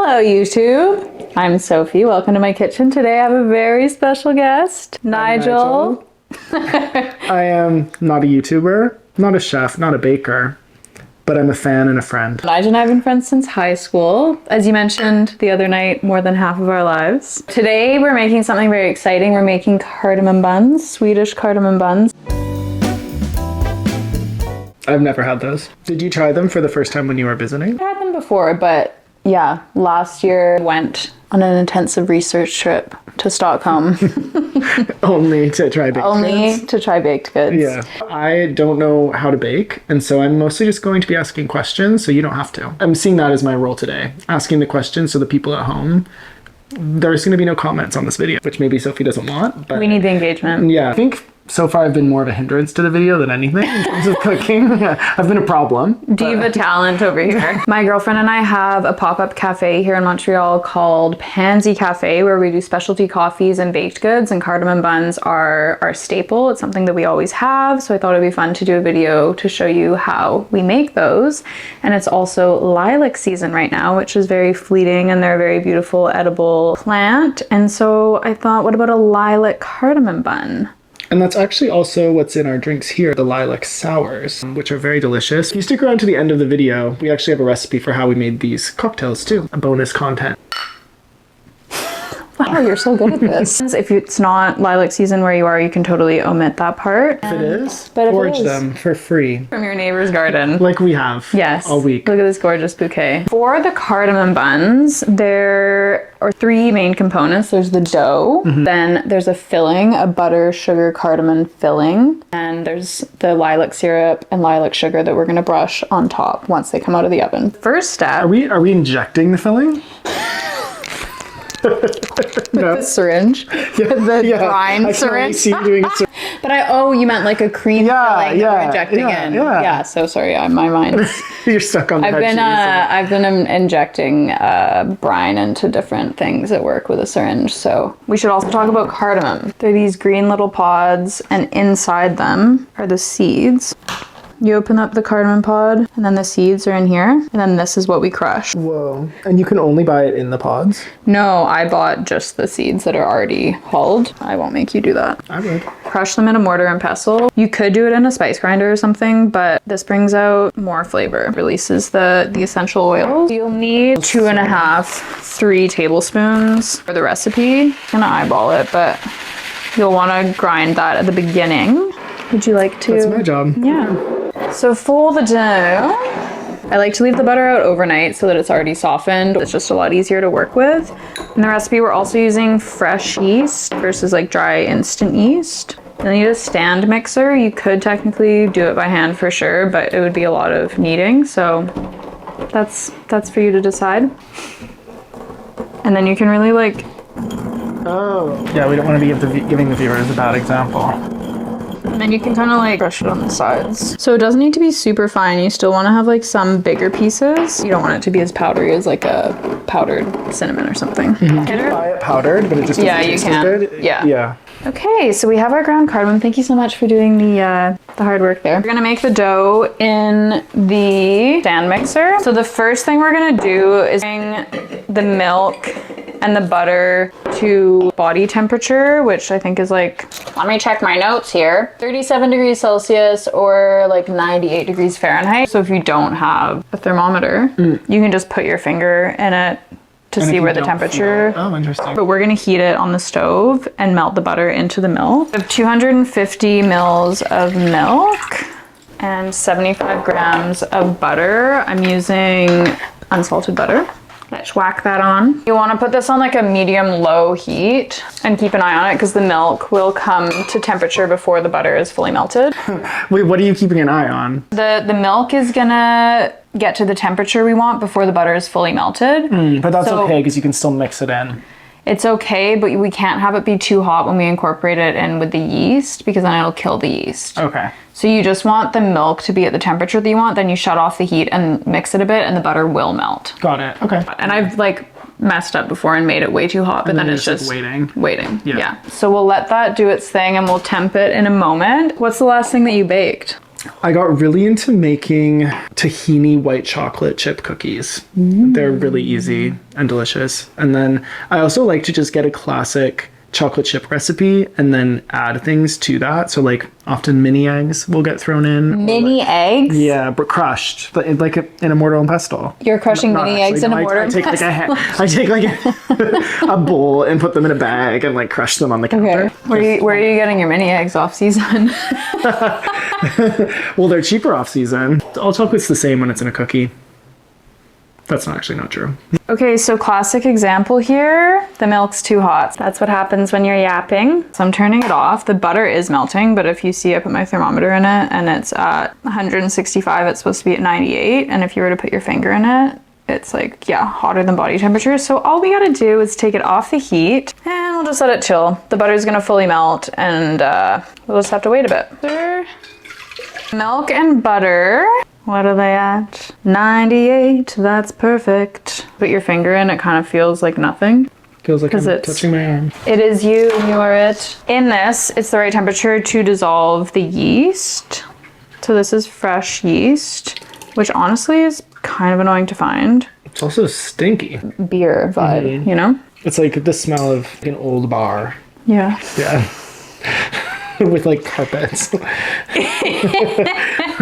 Hello YouTube, I'm Sophie. Welcome to my kitchen. Today I have a very special guest, Nigel. I am not a YouTuber, not a chef, not a baker, but I'm a fan and a friend. Nigel and I have been friends since high school. As you mentioned the other night, more than half of our lives. Today we're making something very exciting. We're making cardamom buns, Swedish cardamom buns. I've never had those. Did you try them for the first time when you were visiting? I had them before, but yeah, last year went on an intensive research trip to Stockholm. Only to try baked goods? Only to try baked goods. Yeah. I don't know how to bake, and so I'm mostly just going to be asking questions, so you don't have to. I'm seeing that as my role today. Asking the questions so the people at home, there's going to be no comments on this video, which maybe Sophie doesn't want, but... We need the engagement. Yeah. I think so far I've been more of a hindrance to the video than anything in terms of cooking. I've been a problem. Diva talent over here. My girlfriend and I have a pop-up cafe here in Montreal called Pansy Cafe, where we do specialty coffees and baked goods, and cardamom buns are our staple. It's something that we always have, so I thought it'd be fun to do a video to show you how we make those. And it's also lilac season right now, which is very fleeting, and they're a very beautiful edible plant. And so I thought, what about a lilac cardamom bun? And that's actually also what's in our drinks here, the Lilac Sours, which are very delicious. If you stick around to the end of the video, we actually have a recipe for how we made these cocktails too. A bonus content. Wow, you're so good at this. If it's not lilac season where you are, you can totally omit that part. If it is, But forage them for free. From your neighbor's garden. Like we have. Yes. All week. Look at this gorgeous bouquet. For the cardamom buns, there are three main components. There's the dough, then there's a filling, a butter, sugar, cardamom filling, and there's the lilac syrup and lilac sugar that we're gonna brush on top once they come out of the oven. First step. Are we injecting the filling? No. The syringe. Yeah, The brine I syringe. see you doing a syringe. But you meant like a cream filling that we're injecting in. Yeah, so sorry, my mind. You're stuck on the I've been injecting brine into different things at work with a syringe. So we should also talk about cardamom. They're these green little pods, and inside them are the seeds. You open up the cardamom pod, and then the seeds are in here, and then this is what we crush. Whoa. And you can only buy it in the pods? No, I bought just the seeds that are already hulled. I won't make you do that. I would. Crush them in a mortar and pestle. You could do it in a spice grinder or something, but this brings out more flavor. Releases the essential oils. You'll need 2.5, 3 tablespoons for the recipe. I'm gonna eyeball it, but you'll wanna grind that at the beginning. Would you like to? That's my job. Yeah. So for the dough, I like to leave the butter out overnight so that it's already softened. It's just a lot easier to work with. In the recipe, we're also using fresh yeast versus like dry instant yeast. You'll need a stand mixer. You could technically do it by hand for sure, but it would be a lot of kneading. So that's for you to decide. And then you can really like... Oh. Yeah, we don't want to be giving the viewers a bad example. And then you can kind of like brush it on the sides. So it doesn't need to be super fine. You still want to have like some bigger pieces. You don't want it to be as powdery as like a powdered cinnamon or something. You can buy it powdered, but it just doesn't taste as good. Yeah. Okay, so we have our ground cardamom. Thank you so much for doing the hard work there. We're gonna make the dough in the stand mixer. So the first thing we're gonna do is bring the milk and the butter to body temperature, which I think is like, let me check my notes here, 37 degrees Celsius or like 98 degrees Fahrenheit. So if you don't have a thermometer, you can just put your finger in it to see where the temperature. Oh, interesting. But we're gonna heat it on the stove and melt the butter into the milk. I have 250 mils of milk and 75 grams of butter. I'm using unsalted butter. Let's whack that on. You want to put this on like a medium-low heat and keep an eye on it because the milk will come to temperature before the butter is fully melted. Wait, what are you keeping an eye on? The milk is gonna get to the temperature we want before the butter is fully melted. But that's okay because you can still mix it in. It's okay, but we can't have it be too hot when we incorporate it in with the yeast because then it'll kill the yeast. Okay. So you just want the milk to be at the temperature that you want, then you shut off the heat and mix it a bit and the butter will melt. Got it. Okay. And I've like messed up before and made it way too hot, but then it's just waiting. Yeah. So we'll let that do its thing and we'll temp it in a moment. What's the last thing that you baked? I got really into making tahini white chocolate chip cookies. They're really easy and delicious. And then I also like to just get a classic chocolate chip recipe and then add things to that. So like often mini eggs will get thrown in. Mini eggs? Yeah, but crushed, like in a mortar and pestle. You're crushing mini eggs in a mortar and pestle? I take like a bowl and put them in a bag and like crush them on the counter. Okay. Where are you getting your mini eggs off season? Well, they're cheaper off season. All chocolate's the same when it's in a cookie. That's not true. Okay, so classic example here, the milk's too hot. That's what happens when you're yapping. So I'm turning it off. The butter is melting, but if you see I put my thermometer in it and it's at 165, it's supposed to be at 98. And if you were to put your finger in it, it's like, yeah, hotter than body temperature. So all we gotta do is take it off the heat and we'll just let it chill. The butter's gonna fully melt and we'll just have to wait a bit. Milk and butter. What are they at? 98, that's perfect. Put your finger in, it kind of feels like nothing. Feels like I'm touching my arm. It is you are it. In this, it's the right temperature to dissolve the yeast. So this is fresh yeast, which honestly is kind of annoying to find. It's also stinky. Beer vibe, you know? It's like the smell of an old bar. Yeah. Yeah. With like carpets.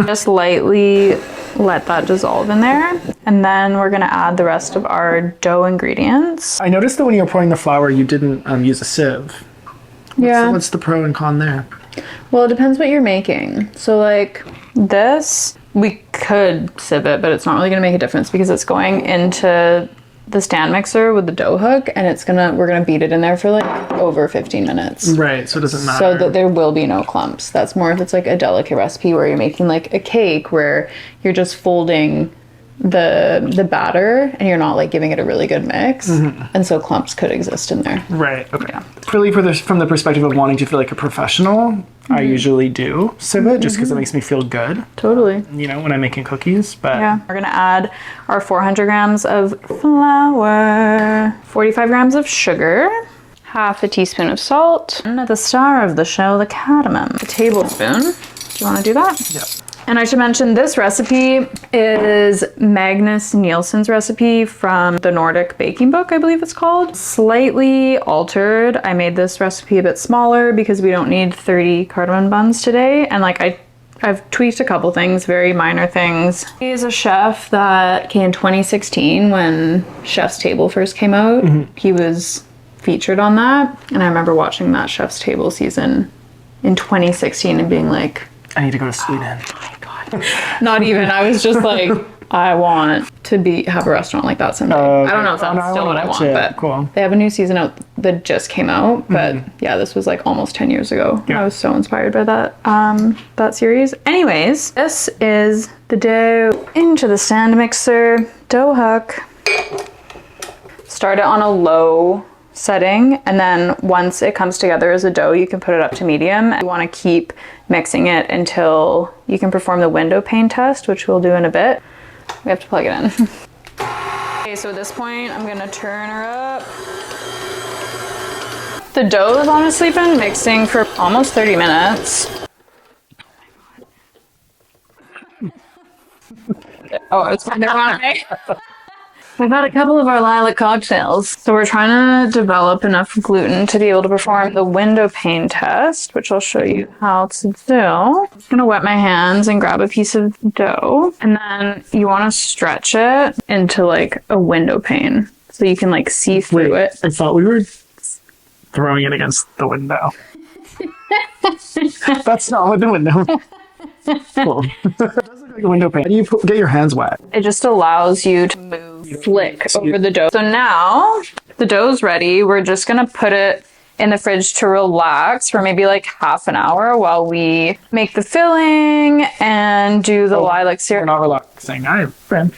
Just lightly let that dissolve in there. And then we're gonna add the rest of our dough ingredients. I noticed that when you were pouring the flour, you didn't use a sieve. What's the pro and con there? Well, it depends what you're making. So like this, we could sieve it, but it's not really gonna make a difference because it's going into the stand mixer with the dough hook and we're gonna beat it in there for like over 15 minutes. Right, so it doesn't matter. So that there will be no clumps. That's more if it's like a delicate recipe where you're making like a cake where you're just folding the batter and you're not like giving it a really good mix. And so clumps could exist in there. Right, okay. Yeah. Really from the perspective of wanting to feel like a professional, I usually do sieve it just because it makes me feel good. Totally. You know, when I'm making cookies, but... Yeah, we're gonna add our 400 grams of flour, 45 grams of sugar, half a teaspoon of salt, and the star of the show, the cardamom, a tablespoon. Do you wanna do that? Yeah. And I should mention this recipe is Magnus Nielsen's recipe from the Nordic Baking Book, I believe it's called. Slightly altered. I made this recipe a bit smaller because we don't need 30 cardamom buns today. And like I've tweaked a couple things, very minor things. He is a chef that came in 2016 when Chef's Table first came out. He was featured on that. And I remember watching that Chef's Table season in 2016 and being like, I need to go to Sweden. oh my God. Not even. I was just like, I want to have a restaurant like that someday. I don't know if that's still what I want, but cool. They have a new season out that just came out. But yeah, this was like almost 10 years ago. Yeah. I was so inspired by that series. Anyways, this is the dough into the stand mixer, dough hook. Start it on a low setting, and then once it comes together as a dough, you can put it up to medium. You want to keep mixing it until you can perform the window pane test, which we'll do in a bit. We have to plug it in. Okay, so at this point, I'm gonna turn her up. The dough has honestly been mixing for almost 30 minutes. Oh, it's kind of wrong. We've had a couple of our lilac cocktails. So we're trying to develop enough gluten to be able to perform the window pane test, which I'll show you how to do. I'm just gonna wet my hands and grab a piece of dough. And then you wanna stretch it into like a window pane so you can like see through it. I thought we were throwing it against the window. That's not what the window. Cool. It does look like a window pane. How do you get your hands wet? It just allows you to move, flick over the dough. So now the dough's ready. We're just gonna put it in the fridge to relax for maybe like half an hour while we make the filling and do the lilac syrup. We're not relaxing. I have friends.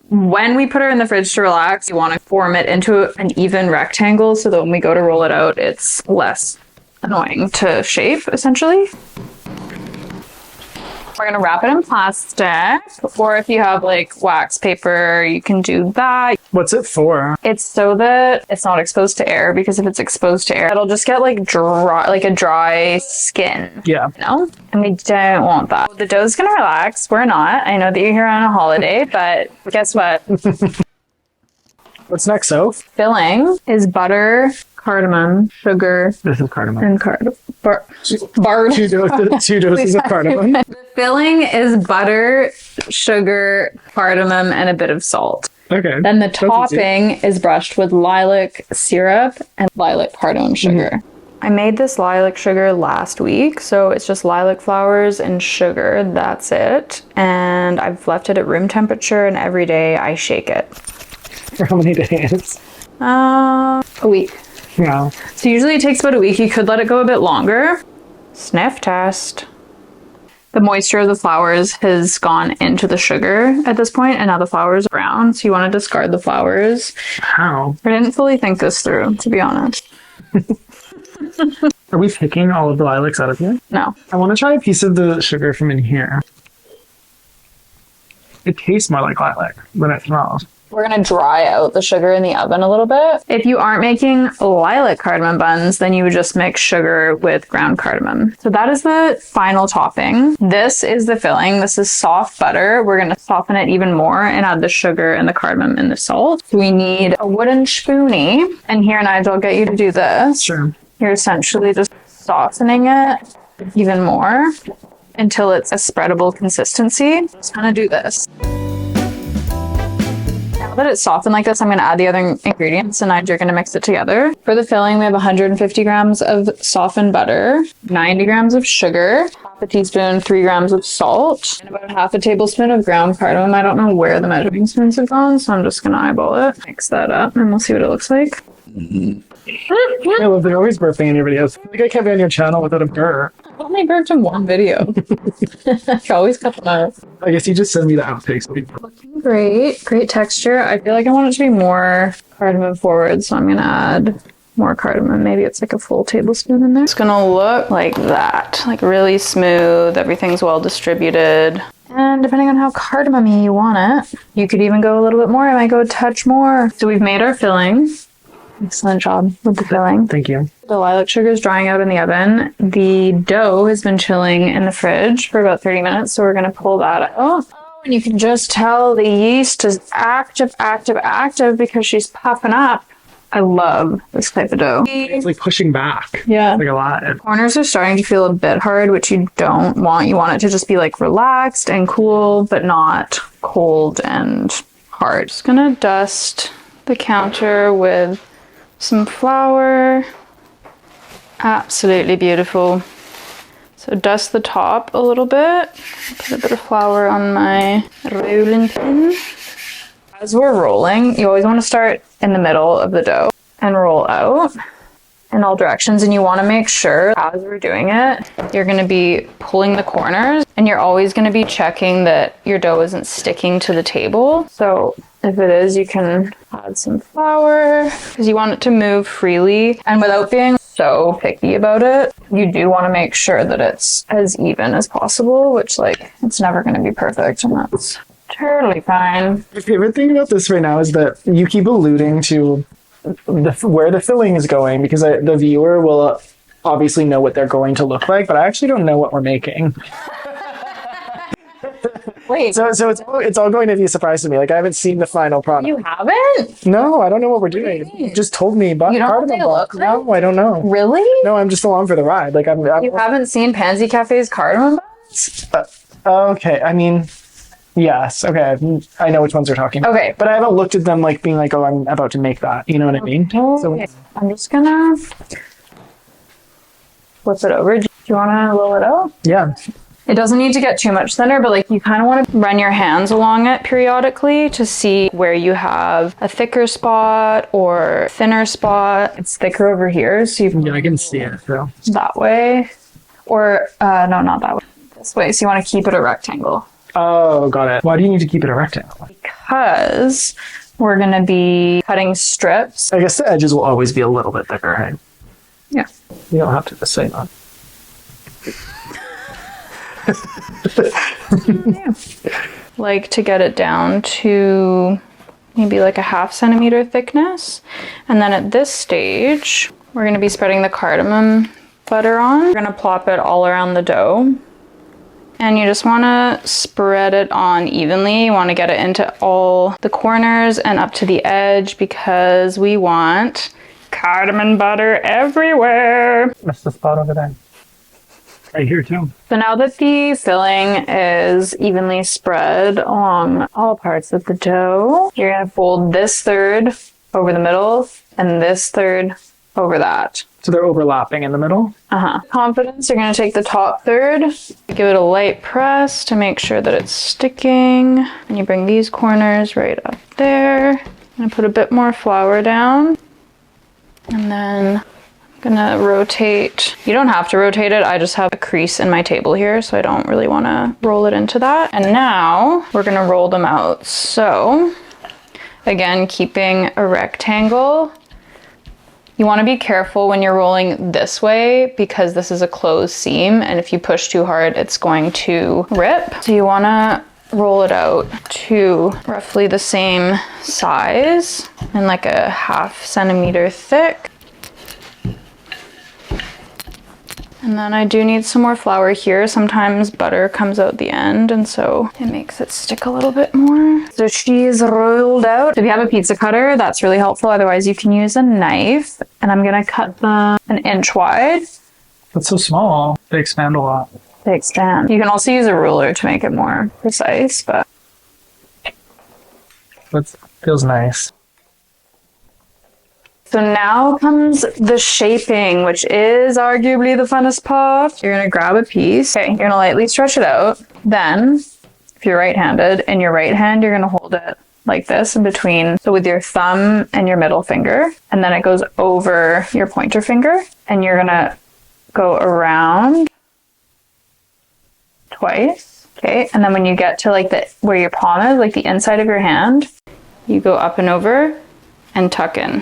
When we put her in the fridge to relax, you want to form it into an even rectangle so that when we go to roll it out, it's less annoying to shape, essentially. We're gonna wrap it in plastic, or if you have like wax paper, you can do that. What's it for? It's so that it's not exposed to air, because if it's exposed to air, it'll just get like dry, like a dry skin. Yeah. You know? And we don't want that. The dough's gonna relax. We're not. I know that you're here on a holiday, but guess what? What's next, Soph? Filling is butter, cardamom, sugar, This is cardamom. and bard. Two doses of cardamom. The filling is butter, sugar, cardamom, and a bit of salt. Okay. Then the That's easy. topping is brushed with lilac syrup and lilac cardamom sugar. I made this lilac sugar last week, so it's just lilac flowers and sugar. That's it. And I've left it at room temperature, and every day I shake it. For how many days? A week. Yeah. So usually it takes about a week. You could let it go a bit longer. Sniff test. The moisture of the flowers has gone into the sugar at this point, and now the flowers are brown. So you want to discard the flowers. How? I didn't fully think this through, to be honest. Are we picking all of the lilacs out of here? No. I want to try a piece of the sugar from in here. It tastes more like lilac than it smells. We're going to dry out the sugar in the oven a little bit. If you aren't making lilac cardamom buns, then you would just mix sugar with ground cardamom. So that is the final topping. This is the filling. This is soft butter. We're going to soften it even more and add the sugar and the cardamom and the salt. So we need a wooden spoonie. And here, Nigel, I'll get you to do this. Sure. You're essentially just softening it even more until it's a spreadable consistency. Just kind of do this. Now that it's softened like this, I'm going to add the other ingredients, and you're going to mix it together. For the filling, we have 150 grams of softened butter, 90 grams of sugar, half a teaspoon, 3 grams of salt, and about half a tablespoon of ground cardamom. I don't know where the measuring spoons have gone, so I'm just going to eyeball it. Mix that up, and we'll see what it looks like. I love they're always burping in your videos. I think I can't be on your channel without a burp. I only burped in one video. I always cut them out. I guess you just send me the outtakes. Looking great. Great texture. I feel like I want it to be more cardamom forward, so I'm going to add more cardamom. Maybe it's like a full tablespoon in there. It's going to look like that. Like really smooth. Everything's well distributed. And depending on how cardamom-y you want it, you could even go a little bit more. I might go a touch more. So we've made our filling. Excellent job with the filling. Thank you. The lilac sugar is drying out in the oven. The dough has been chilling in the fridge for about 30 minutes, so we're going to pull that out. Oh, and you can just tell the yeast is active because she's puffing up. I love this type of dough. It's like pushing back. Yeah. Like a lot. Corners are starting to feel a bit hard, which you don't want. You want it to just be like relaxed and cool, but not cold and hard. Just going to dust the counter with some flour. Absolutely beautiful. So dust the top a little bit. Put a bit of flour on my rolling pin. As we're rolling, you always want to start in the middle of the dough and roll out in all directions. And you want to make sure as we're doing it, you're going to be pulling the corners, and you're always going to be checking that your dough isn't sticking to the table. So if it is, you can add some flour because you want it to move freely. And without being so picky about it, you do want to make sure that it's as even as possible, which like it's never going to be perfect, and that's totally fine. My favorite thing about this right now is that you keep alluding to where the filling is going, because the viewer will obviously know what they're going to look like, but I actually don't know what we're making. Wait, So it's all going to be a surprise to me. Like I haven't seen the final product. you haven't? No, I don't know what we're doing. mean? You just told me about You don't know what cardamom they look buns. No, I don't know. Really? No, I'm just along for the ride. Like I'm You haven't seen Pansy Cafe's cardamom buns? okay. I mean, yes. Okay, I know which ones you're talking about. Okay. But I haven't looked at them like being like, oh, I'm about to make that. You know what I mean? So Okay. I'm just gonna flip it over. Do you want to roll it out? yeah. It doesn't need to get too much thinner, but like you kind of want to run your hands along it periodically to see where you have a thicker spot or thinner spot. It's thicker over here, so you Yeah, I can see it. So that way, or no, not that way. This way. So you want to keep it a rectangle oh, got it. Why do you need to keep it a rectangle? because we're gonna be cutting strips. I guess the edges will always be a little bit thicker, right? Yeah. You don't have to just say that. Yeah. Like to get it down to maybe like a 1/2 centimeter thickness. And then at this stage, we're gonna be spreading the cardamom butter on. We're gonna plop it all around the dough. And you just wanna spread it on evenly. You wanna get it into all the corners and up to the edge because we want cardamom butter everywhere. That's the spot over there. Right here too. So now that the filling is evenly spread along all parts of the dough, you're gonna fold this third over the middle and this third over that. So they're overlapping in the middle? Confidence, you're gonna take the top third, give it a light press to make sure that it's sticking. And you bring these corners right up there. I'm gonna put a bit more flour down. And then I'm gonna rotate. You don't have to rotate it, I just have a crease in my table here, so I don't really wanna roll it into that. And now we're gonna roll them out. So, again, keeping a rectangle. You want to be careful when you're rolling this way because this is a closed seam, and if you push too hard, it's going to rip. So you want to roll it out to roughly the same size and like a 1/2 centimeter thick. And then I do need some more flour here. Sometimes butter comes out the end, and so it makes it stick a little bit more. So she's rolled out. If you have a pizza cutter, that's really helpful. Otherwise, you can use a knife. And I'm gonna cut them 1 inch wide. That's so small. They expand a lot. They expand. You can also use a ruler to make it more precise, but... That feels nice. So now comes the shaping, which is arguably the funnest part. You're gonna grab a piece. Okay, you're gonna lightly stretch it out. Then, if you're right-handed, in your right hand, you're gonna hold it like this in between. So with your thumb and your middle finger, and then it goes over your pointer finger, and you're gonna go around twice. Okay, and then when you get to like the where your palm is, like the inside of your hand, you go up and over and tuck in.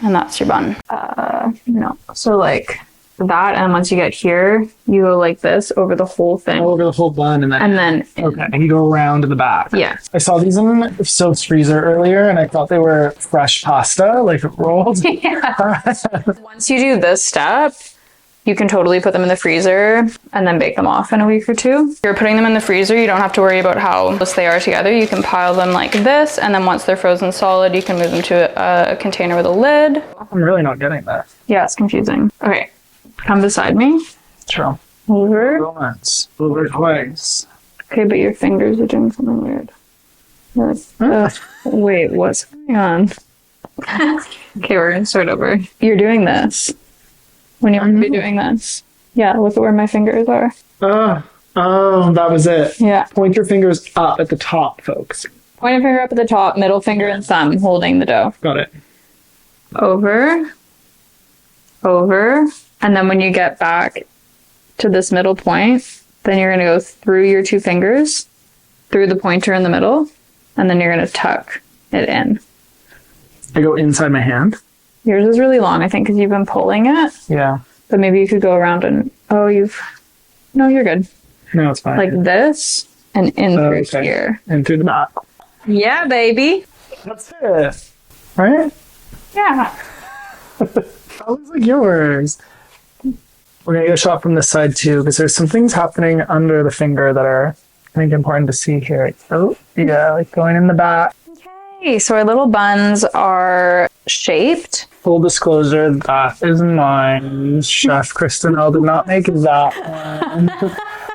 And that's your bun. No. So like that, and once you get here, you go like this over the whole thing. Over the whole bun, and then okay, and you go around to the back. Yeah. I saw these in Soph's freezer earlier, and I thought they were fresh pasta, like rolled. Yeah. Once you do this step, you can totally put them in the freezer and then bake them off in a week or two. If you're putting them in the freezer, you don't have to worry about how close they are together. You can pile them like this, and then once they're frozen solid, you can move them to a container with a lid. I'm really not getting that. Yeah, it's confusing. Okay, come beside me. Sure. Over. Once. Over twice. Okay, but your fingers are doing something weird. You're like, wait, what's going on? Okay, we're gonna start over. You're doing this. When you want to be doing this. Yeah, look at where my fingers are. Oh, that was it. Yeah. Point your fingers up at the top, folks. Pointer finger up at the top, middle finger and thumb holding the dough. Got it. Over, over, and then when you get back to this middle point, then you're gonna go through your 2 fingers, through the pointer in the middle, and then you're gonna tuck it in. I go inside my hand. Yours is really long, I think, because you've been pulling it. Yeah. But maybe you could go around and, no, you're good. No, it's fine. Like this, and in through here. And through the back. Yeah, baby. That's it. Right? Yeah. That looks like yours. We're going to get a shot from this side too, because there's some things happening under the finger that are, I think, important to see here. Oh, yeah, like going in the back. Okay, so our little buns are shaped. Full disclosure, that is mine. Chef Kristen L did not make that one.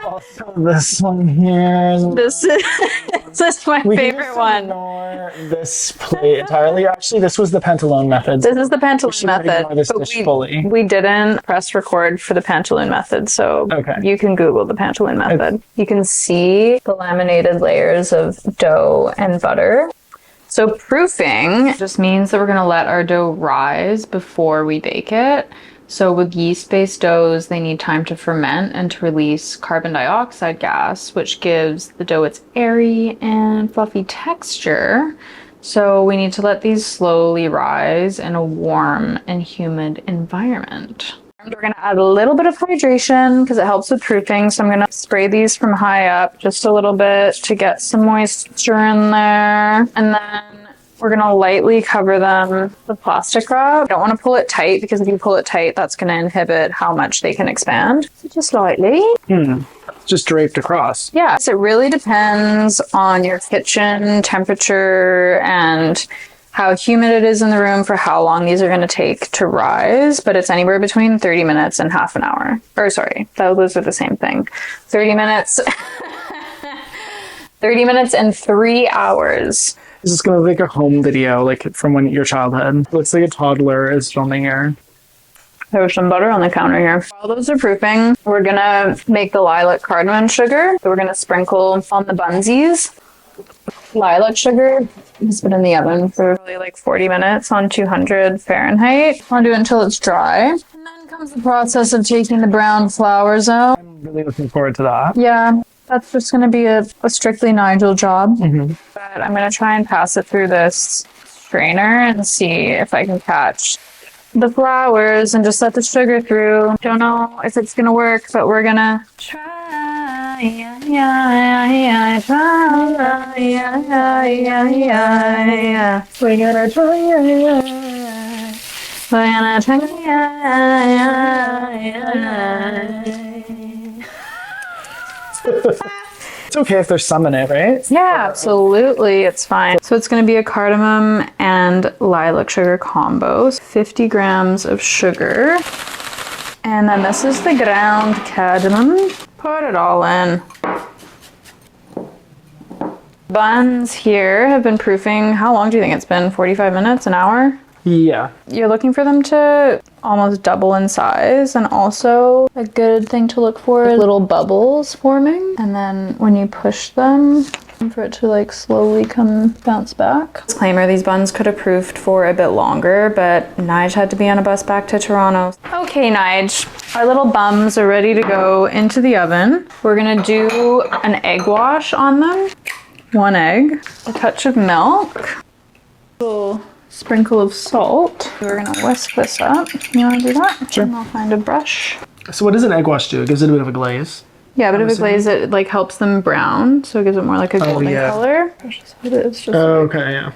Also, this one here. This is my favorite one. Ignore this plate entirely. Actually, this was the Pantaloon method. This is the Pantaloon method. This dish fully. We didn't press record for the Pantaloon method, so you can Google the Pantaloon method. You can see the laminated layers of dough and butter. So proofing just means that we're going to let our dough rise before we bake it. So with yeast-based doughs, they need time to ferment and to release carbon dioxide gas, which gives the dough its airy and fluffy texture. So we need to let these slowly rise in a warm and humid environment. We're gonna add a little bit of hydration because it helps with proofing. So I'm gonna spray these from high up just a little bit to get some moisture in there. And then we're gonna lightly cover them with plastic wrap. You don't wanna pull it tight because if you pull it tight, that's gonna inhibit how much they can expand. So just lightly. Just draped across. Yeah, so it really depends on your kitchen temperature and how humid it is in the room for how long these are going to take to rise, but it's anywhere between 30 minutes and half an hour. Or sorry, those are the same thing. 30 minutes 30 minutes and 3 hours. This is going to look like a home video, like from your childhood. It looks like a toddler is filming here. There's some butter on the counter here. While those are proofing, we're gonna make the lilac cardamom sugar. So we're gonna sprinkle on the bunsies. Lilac sugar has been in the oven for probably like 40 minutes on 200 Fahrenheit. I'll do it until it's dry. And then comes the process of taking the brown flours out. I'm really looking forward to that. Yeah, that's just gonna be a strictly Nigel job. But I'm gonna try and pass it through this strainer and see if I can catch the flowers and just let the sugar through. Don't know if it's gonna work, but we're gonna try. We're gonna try. It's okay if there's some in it, right? Yeah, absolutely. It's fine. So it's going to be a cardamom and lilac sugar combo. 50 grams of sugar. And then this is the ground cardamom. Put it all in. Buns here have been proofing. How long do you think it's been? 45 minutes? An hour? Yeah. You're looking for them to almost double in size, and also a good thing to look for is little bubbles forming, and then when you push them for it to like slowly bounce back. Disclaimer, these buns could have proofed for a bit longer, but Nige had to be on a bus back to Toronto. Okay, Nige, our little bums are ready to go into the oven. We're gonna do an egg wash on them. 1 egg, a touch of milk, sprinkle of salt. We're gonna whisk this up. You wanna do that? Sure. And I'll find a brush. So what does an egg wash do? It gives it a bit of a glaze. Yeah, a bit of a glaze. It like helps them brown, so it gives it more like a golden color. Brush is what it is. Just Okay, yeah.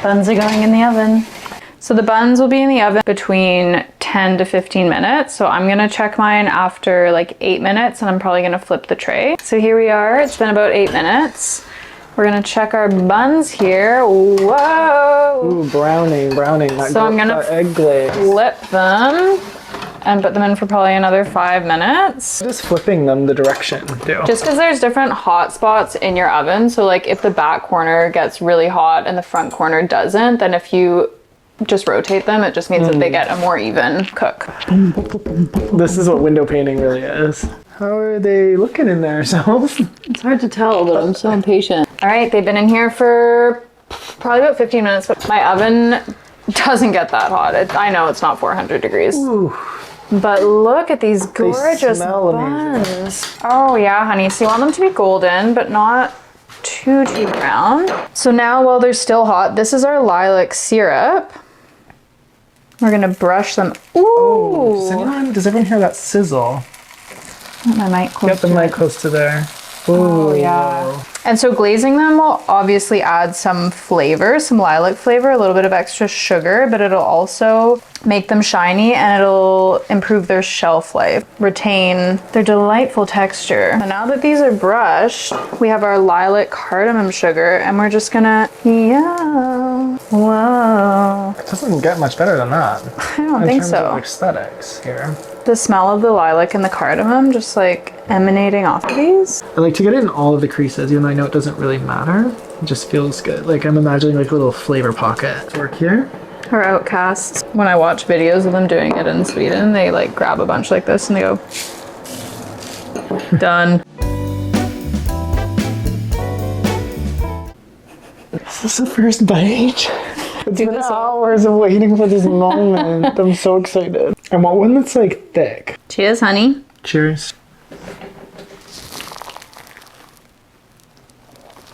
buns are going in the oven. So the buns will be in the oven between 10 to 15 minutes. So I'm gonna check mine after like 8 minutes, and I'm probably gonna flip the tray. So here we are. It's been about 8 minutes. We're gonna check our buns here. Whoa! Ooh, browning. So I'm gonna egg glaze. flip them and put them in for probably another 5 minutes. Just flipping them the direction do? Just because there's different hot spots in your oven. So like if the back corner gets really hot and the front corner doesn't, then if you just rotate them, it just means that they get a more even cook. This is what window painting really is. How are they looking in there, self? It's hard to tell, but I'm so impatient. All right, they've been in here for probably about 15 minutes, but my oven doesn't get that hot. I know it's not 400 degrees. Ooh. But look at these gorgeous smell buns. amazing. Oh yeah, honey. So you want them to be golden, but not too brown. So now while they're still hot, this is our lilac syrup. We're gonna brush them. Ooh! Does everyone hear that sizzle? My mic close. Get the mic close to there. Oh yeah. And so glazing them will obviously add some flavor, some lilac flavor, a little bit of extra sugar, but it'll also make them shiny and it'll improve their shelf life, retain their delightful texture. So now that these are brushed, we have our lilac cardamom sugar, and we're just gonna, whoa. It doesn't get much better than that. I don't think In terms so. of aesthetics here. The smell of the lilac and the cardamom just like emanating off of these. I like to get it in all of the creases, even though I know it doesn't really matter. It just feels good. Like I'm imagining like a little flavor pocket. Work here. Our outcasts, when I watch videos of them doing it in Sweden, they like grab a bunch like this and they go, done. Is this the first bite? It's Do been this hours of waiting for this moment. I'm so excited. I want one that's like thick. Cheers, honey. Cheers.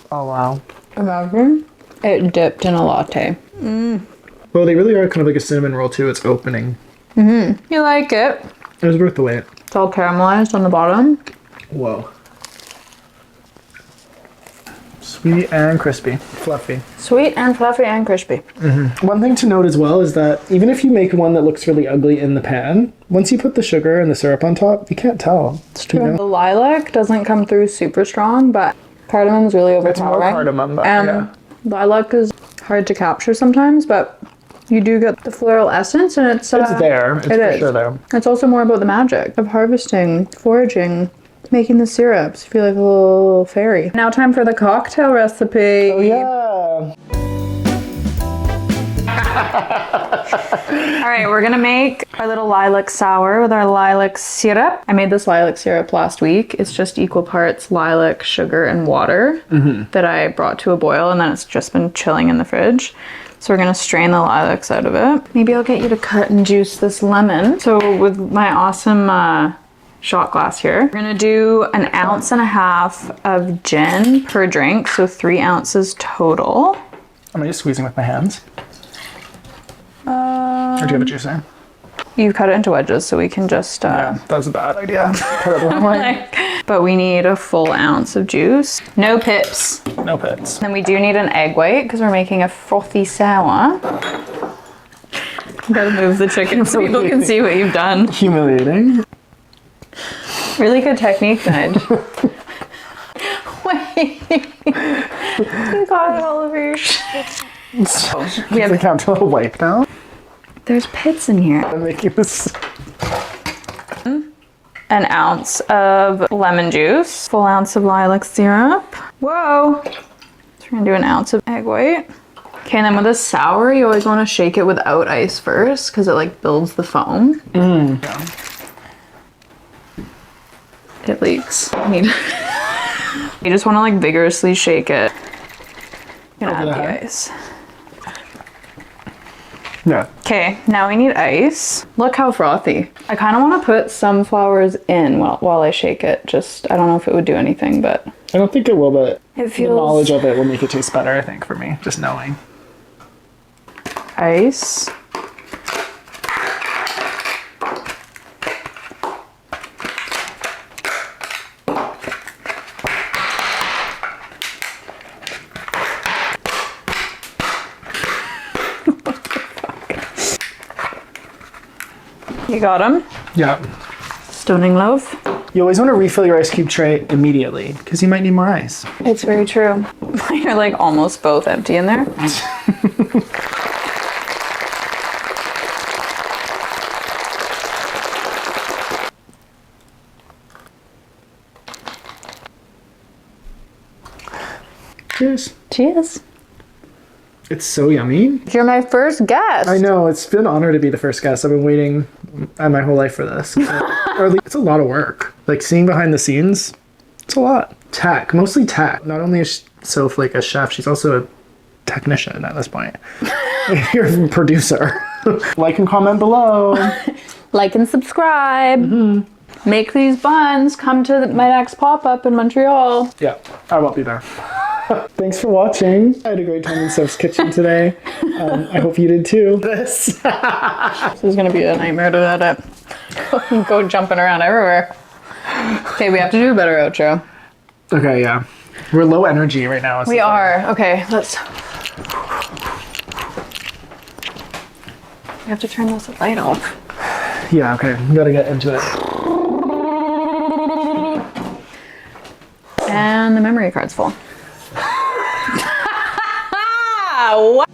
Oh wow. Imagine it dipped in a latte. Well, they really are kind of like a cinnamon roll too. It's opening. You like it? It was worth the wait. It's all caramelized on the bottom. Whoa. Sweet and crispy. Fluffy. Sweet and fluffy and crispy. One thing to note as well is that even if you make one that looks really ugly in the pan, once you put the sugar and the syrup on top, you can't tell. It's true. The lilac doesn't come through super strong, but cardamom is really overpowering. It's more cardamom, but yeah. Lilac is hard to capture sometimes, but you do get the floral essence, and it's there. It's for sure there. It's also more about the magic of harvesting, foraging, making the syrups. Feel like a little fairy. Now time for the cocktail recipe. Oh yeah. All right, we're gonna make our little lilac sour with our lilac syrup. I made this lilac syrup last week. It's just equal parts lilac, sugar, and water that I brought to a boil, and then it's just been chilling in the fridge. So we're gonna strain the lilacs out of it. Maybe I'll get you to cut and juice this lemon. So with my awesome shot glass here, we're gonna do 1.5 ounces of gin per drink, so 3 ounces total. Am I just squeezing with my hands? Or do you have a juicer? You cut it into wedges so we can just... Yeah, that was a bad idea. Cut it the wrong way. But we need a full ounce of juice. No pips. No pits. Then we do need an egg white because we're making a frothy sour. You gotta move the chicken so people can see what you've done. Humiliating. Really good technique, Nigel. Wait. You got it all over your shit. We have a little wipe now. There's pits in here. I'm making this. 1 ounce of lemon juice. Full ounce of lilac syrup. Whoa. So we're gonna do 1 ounce of egg white. Okay, and then with a sour, you always want to shake it without ice first because it like builds the foam. Yeah. It leaks. You just want to like vigorously shake it. You're gonna add the ice. Yeah. Okay, now we need ice. Look how frothy. I kind of want to put some flowers in while I shake it. Just, I don't know if it would do anything, but... I don't think it will, but it feels... the knowledge of it will make it taste better, I think, for me. Just knowing. Ice. You got them? Yeah. Stoning loaf. You always want to refill your ice cube tray immediately because you might need more ice. It's very true. Mine are like almost both empty in there. Cheers. Cheers. It's so yummy. You're my first guest. I know, it's been an honor to be the first guest. I've been waiting my whole life for this. Or at least it's a lot of work. Like seeing behind the scenes, it's a lot. Tech, mostly tech. Not only is Soph like a chef, she's also a technician at this point. You're a producer. Like and comment below. Like and subscribe. Make these buns. Come to my next pop-up in Montreal. Yeah, I won't be there. Thanks for watching. I had a great time in Soph's kitchen today. I hope you did too. This is gonna be a nightmare to edit. Go jumping around everywhere. Okay, we have to do a better outro. Okay, yeah. We're low energy right now. We are. Okay, let's... We have to turn this light off. Yeah, okay. We gotta get into it. And the memory card's full. What?